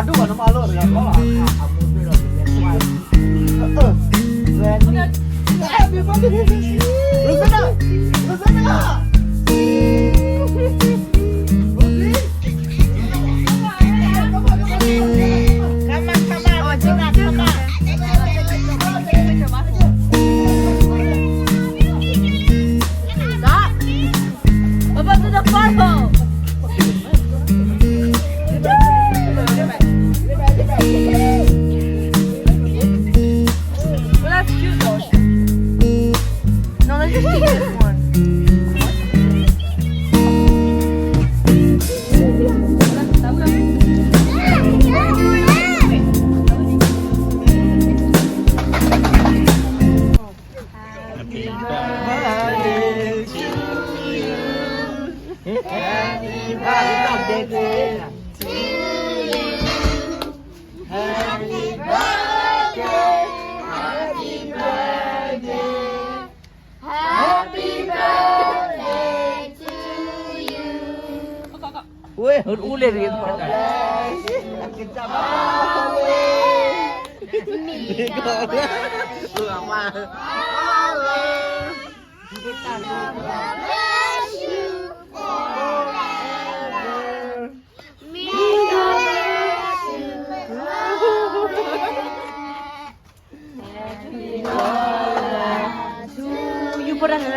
Aduh, mana malu ya kau lah. Kamu tu dah Randy. Happy birthday. Rosana. Rosana. Happy birthday to you. Happy birthday. Happy birthday. Happy birthday to you. Weh, udah gitu. Kita Pura na.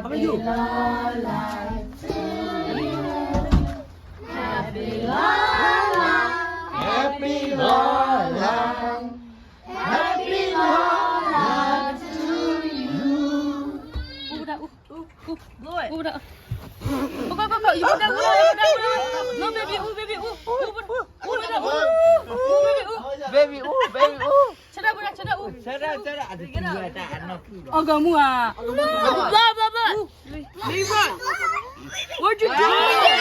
Apa you? Happy Lola. Happy Lola. Happy Lola to you. Udah. Udah. Kok. You udah. No baby. Baby. Cara ada dua ada anak. Oh kamu ah. Blah. Levi. What you doing?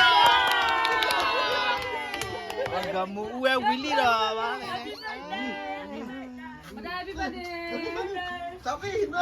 Kamu Willy dah. Happy birthday. Tapi no.